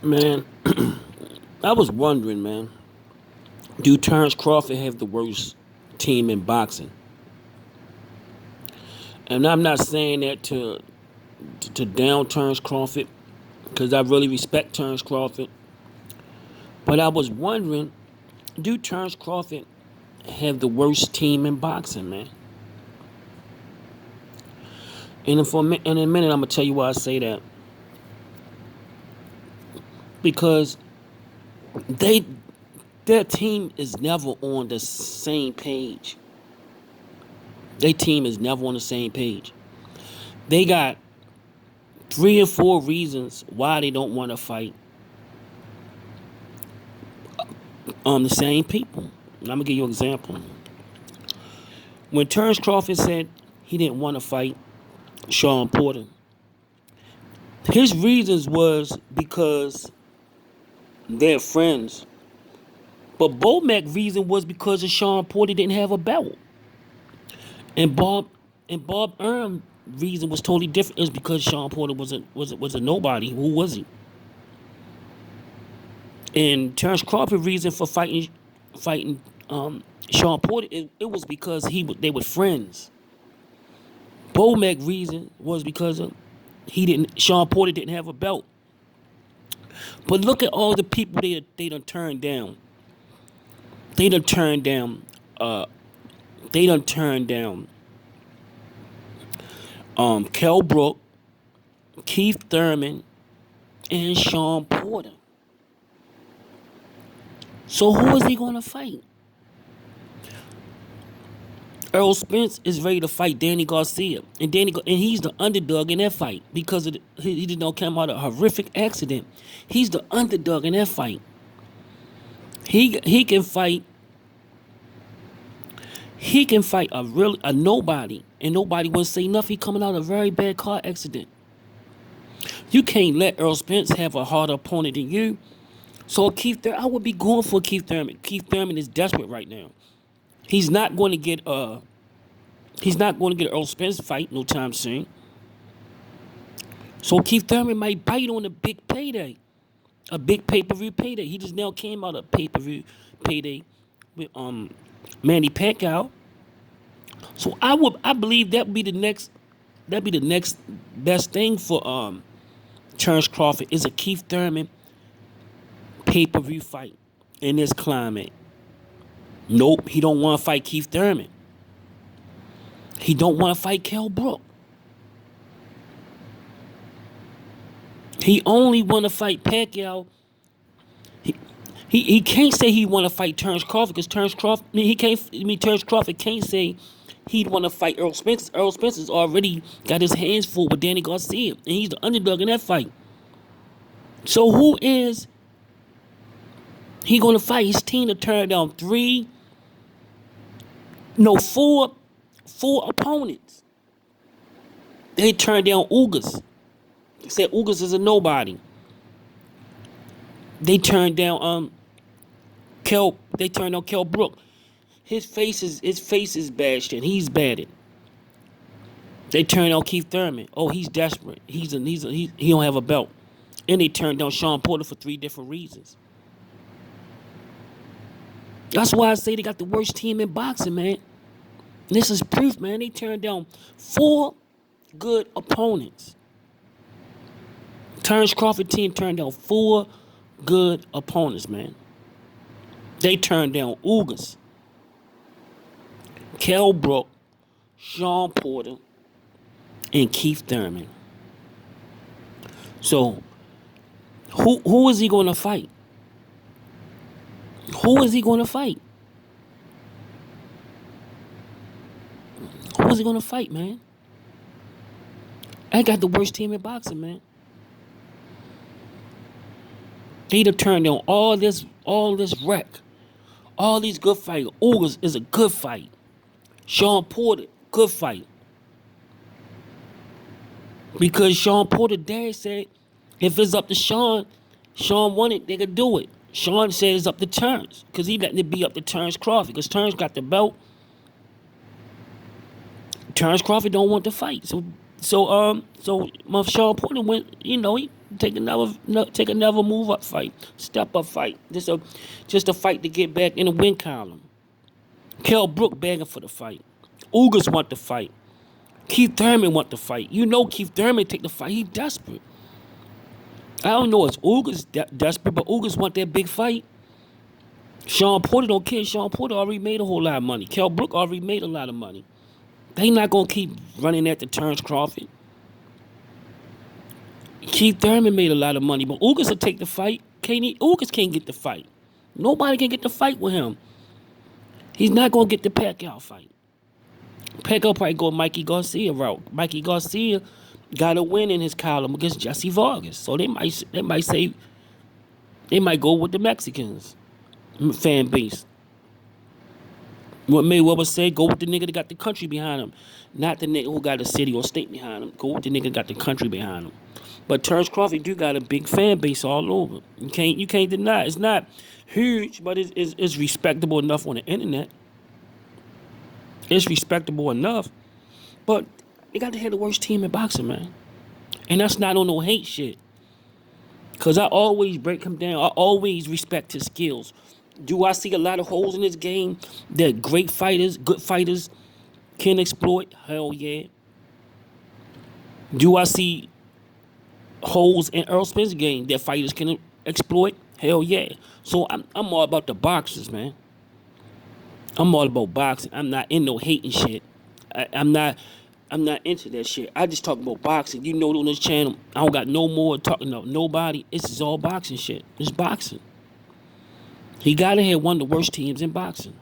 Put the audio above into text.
Man, I was wondering, man, do Terrance Crawford have the worst team in boxing? And I'm not saying that to down Terrance Crawford, because I really respect Terrance Crawford. But I was wondering, do Terrance Crawford have the worst team in boxing, man? In a minute, I'm gonna tell you why I say that. Because they their team is never on the same page. Their team is never on the same page. They got 3 or 4 reasons why they don't want to fight the same people. I'm gonna give you an example. When Terrence Crawford said he didn't want to fight Shawn Porter, his reasons was because they're friends. But Bomac reason was because of Shawn Porter didn't have a belt. And Bob Earn reason was totally different. It was because Shawn Porter was a nobody. Who was he? And Terrence Crawford reason for fighting Shawn Porter, it was because they were friends. Bomac reason was because of Shawn Porter didn't have a belt. But look at all the people they done turned down. They done turned down. They done turned down. Kell Brook, Keith Thurman, and Shawn Porter. So who is he gonna fight? Earl Spence is ready to fight Danny Garcia, and he's the underdog in that fight because he did not come out of a horrific accident. He's the underdog in that fight. He can fight. He can fight a nobody, and nobody will say nothing. He coming out of a very bad car accident. You can't let Earl Spence have a harder opponent than you. So I would be going for Keith Thurman. Keith Thurman is desperate right now. He's not going to get Earl Spence fight no time soon. So Keith Thurman might bite on a big payday, a big pay-per-view payday. He just now came out of pay-per-view payday with Manny Pacquiao. So I believe that'd be the next best thing for Terrence Crawford is a Keith Thurman pay-per-view fight in this climate. Nope, he don't want to fight Keith Thurman. He don't want to fight Kell Brook. He only want to fight Pacquiao. He can't say he want to fight Terrence Crawford because Terrence Crawford. Terrence Crawford can't say he'd want to fight Earl Spence. Earl Spence has already got his hands full with Danny Garcia, and he's the underdog in that fight. So who is he going to fight? His team to turn down four opponents. They turned down Ugas. They said Ugas is a nobody. They turned down Kell. They turned down Kell Brook. His face is bashed and he's batted. They turned down Keith Thurman. Oh, he's desperate. He don't have a belt. And they turned down Shawn Porter for 3 different reasons. That's why I say they got the worst team in boxing, man. And this is proof, man. They turned down 4 good opponents. Terrence Crawford team turned down 4 good opponents, man. They turned down Ugas, Kell Brook, Shawn Porter, and Keith Thurman. So, who is he going to fight? Who is he going to fight? Who is he going to fight, man? I got the worst team in boxing, man. They'd have turned down all this wreck. All these good fights. Ugas is a good fight. Shawn Porter, good fight. Because Shawn Porter dad said if it's up to Shawn wanted, they could do it. Shawn said it's up to Terrence. Because he letting it be up to Terrence Crawford. Because Terrence got the belt. Terrence Crawford don't want to fight. So So Shawn Porter went. He take another move up fight, step up fight. Just a fight to get back in the win column. Kell Brook begging for the fight. Ugas want the fight. Keith Thurman want the fight. Keith Thurman take the fight. He desperate. I don't know if Ugas desperate, but Ugas want that big fight. Shawn Porter don't care. Shawn Porter already made a whole lot of money. Kell Brook already made a lot of money. They not gonna keep running after Terrance Crawford. Keith Thurman made a lot of money, but Ugas will take the fight. Ugas can't get the fight. Nobody can get the fight with him. He's not gonna get the Pacquiao fight. Pacquiao probably go Mikey Garcia route. Mikey Garcia got a win in his column against Jesse Vargas, so they might go with the Mexicans fan base. What Mayweather say, go with the nigga that got the country behind him, not the nigga who got a city or state behind him. Go with the nigga that got the country behind him. But Terrance Crawford do got a big fan base all over. You can't deny it. It's not huge, but it's respectable enough on the internet. It's respectable enough, but they got to have the worst team in boxing, man. And that's not on no hate shit. Cause I always break him down. I always respect his skills. Do I see a lot of holes in this game that great fighters, good fighters can exploit? Hell yeah. Do I see holes in Earl Spence' game that fighters can exploit? Hell yeah. So I'm all about the boxers, man. I'm all about boxing. I'm not in no hating shit. I'm not into that shit. I just talk about boxing. On this channel, I don't got no more talking about nobody. It's all boxing shit. It's boxing. He gotta have one of the worst teams in boxing.